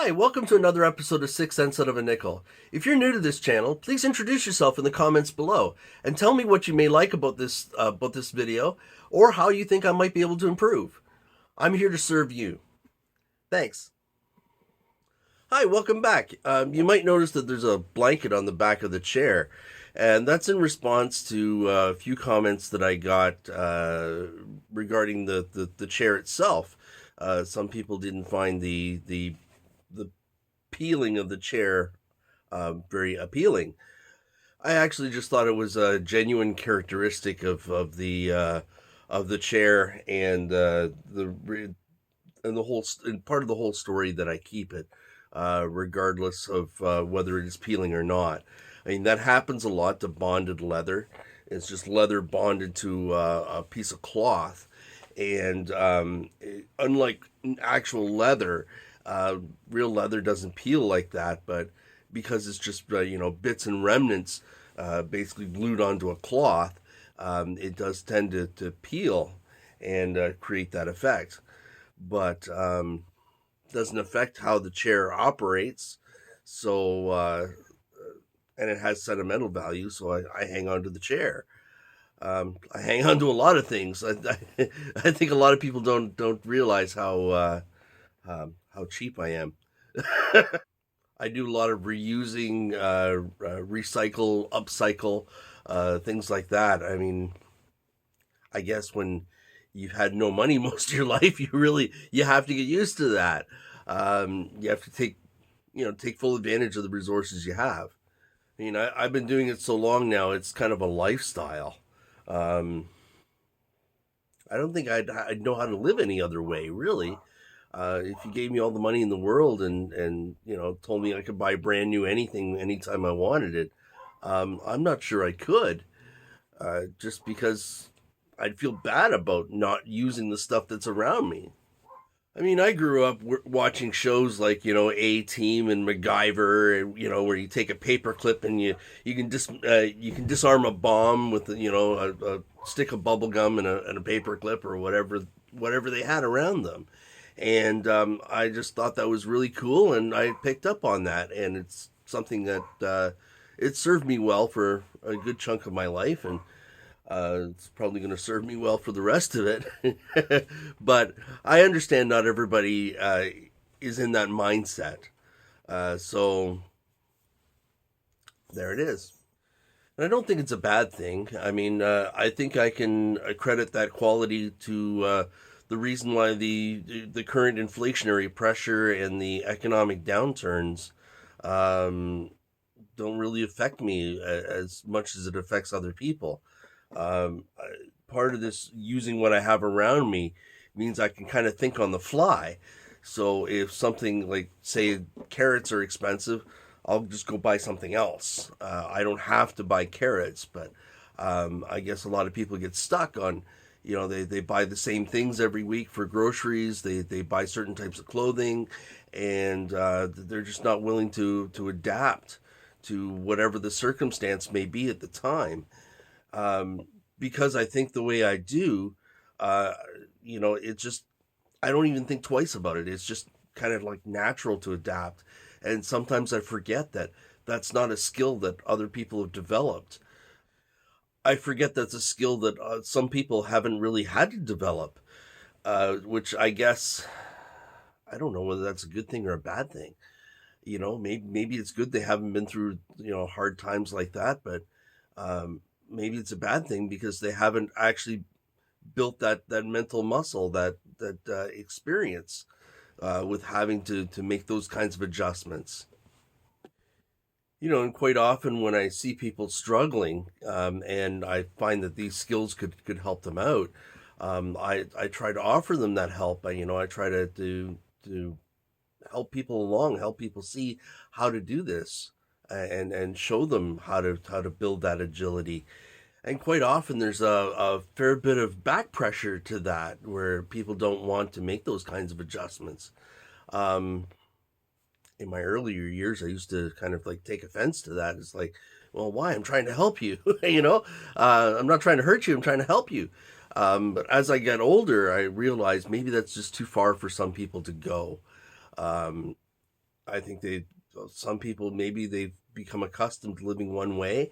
Hi, welcome to another episode of 6 Cents Out of a Nickel. If you're new to this channel, please introduce yourself in the comments below and tell me what you may like about this video or how you think I might be able to improve. I'm here to serve you. Thanks. Hi, welcome back. You might notice that there's a blanket on the back of the chair, and that's in response to a few comments that I got regarding the chair itself. Some people didn't find the peeling of the chair very appealing. I actually just thought it was a genuine characteristic of the chair and the whole and part of the whole story that I keep it, regardless of whether it is peeling or not. I mean, that happens a lot to bonded leather. It's just leather bonded to a piece of cloth, and unlike actual leather, real leather doesn't peel like that. But because it's just bits and remnants basically glued onto a cloth, it does tend to peel and create that effect. But doesn't affect how the chair operates. So and it has sentimental value, so I hang on to the chair. I hang on to a lot of things. I think a lot of people don't realize how cheap I am. I do a lot of reusing, recycle, upcycle, things like that. I mean, I guess when you've had no money most of your life, you have to get used to that. You have to take full advantage of the resources you have. I mean, I've been doing it so long now; it's kind of a lifestyle. Um, I don't think I'd know how to live any other way, really. If you gave me all the money in the world and told me I could buy brand new anything anytime I wanted it, I'm not sure I could. Just because I'd feel bad about not using the stuff that's around me. I mean, I grew up watching shows like A Team and MacGyver, and where you take a paper clip and you can disarm a bomb with a stick of bubble gum and a paper clip or whatever they had around them. And I just thought that was really cool, and I picked up on that, and it's something that it served me well for a good chunk of my life, and it's probably going to serve me well for the rest of it. But I understand not everybody is in that mindset. So there it is. And I don't think it's a bad thing. I mean, I think I can credit that quality to the reason why the current inflationary pressure and the economic downturns um, don't really affect me as much as it affects other people. Part of this using what I have around me means I can kind of think on the fly. So if something like, say, carrots are expensive, I'll just go buy something else. I don't have to buy carrots, but I guess a lot of people get stuck on, they buy the same things every week for groceries. They buy certain types of clothing, and they're just not willing to adapt to whatever the circumstance may be at the time. Because I think the way I do, uh, it just, I don't even think twice about it. It's just kind of like natural to adapt. And sometimes I forget that that's not a skill that other people have developed. I forget that's a skill that some people haven't really had to develop, which I guess, I don't know whether that's a good thing or a bad thing. Maybe it's good they haven't been through, hard times like that, but maybe it's a bad thing because they haven't actually built that mental muscle, that experience with having to make those kinds of adjustments. And quite often when I see people struggling, and I find that these skills could help them out, I try to offer them that help. I try to help people along, help people see how to do this, and show them how to build that agility. And quite often there's a fair bit of back pressure to that where people don't want to make those kinds of adjustments. Um, in my earlier years, I used to kind of like take offense to that. It's like, well, why? I'm trying to help you. I'm not trying to hurt you. I'm trying to help you. But as I get older, I realized maybe that's just too far for some people to go. Um, I think some people, maybe they've become accustomed to living one way,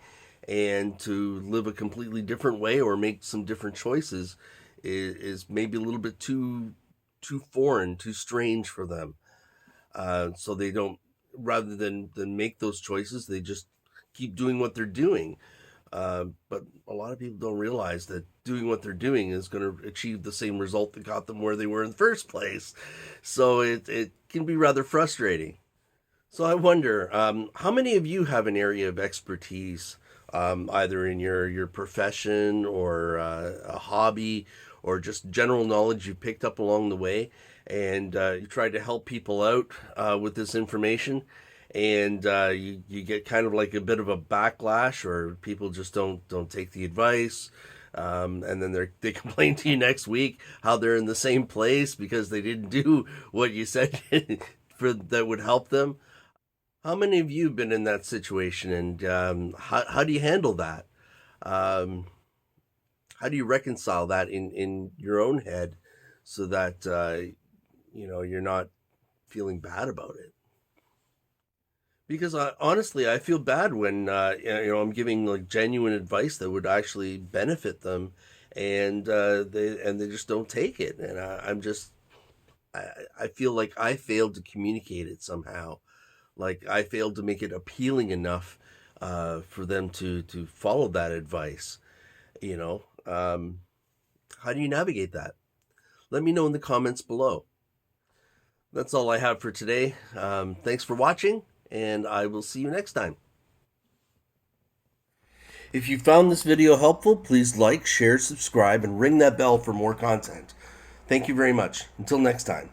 and to live a completely different way or make some different choices is maybe a little bit too foreign, too strange for them. So they don't, rather than make those choices, they just keep doing what they're doing. But a lot of people don't realize that doing what they're doing is going to achieve the same result that got them where they were in the first place. So it can be rather frustrating. So I wonder, how many of you have an area of expertise, either in your profession or a hobby, or just general knowledge you picked up along the way, and you tried to help people out with this information, and you get kind of like a bit of a backlash, or people just don't take the advice, and then they complain to you next week how they're in the same place because they didn't do what you said for that would help them. How many of you have been in that situation, and how do you handle that? Um, how do you reconcile that in your own head so that you're not feeling bad about it? Because honestly, I feel bad when I'm giving like genuine advice that would actually benefit them, and they just don't take it, and I feel like I failed to communicate it somehow. Like I failed to make it appealing enough for them to follow that advice. You know, how do you navigate that? Let me know in the comments below. That's all I have for today. Thanks for watching, and I will see you next time. If you found this video helpful, please like, share, subscribe, and ring that bell for more content. Thank you very much. Until next time.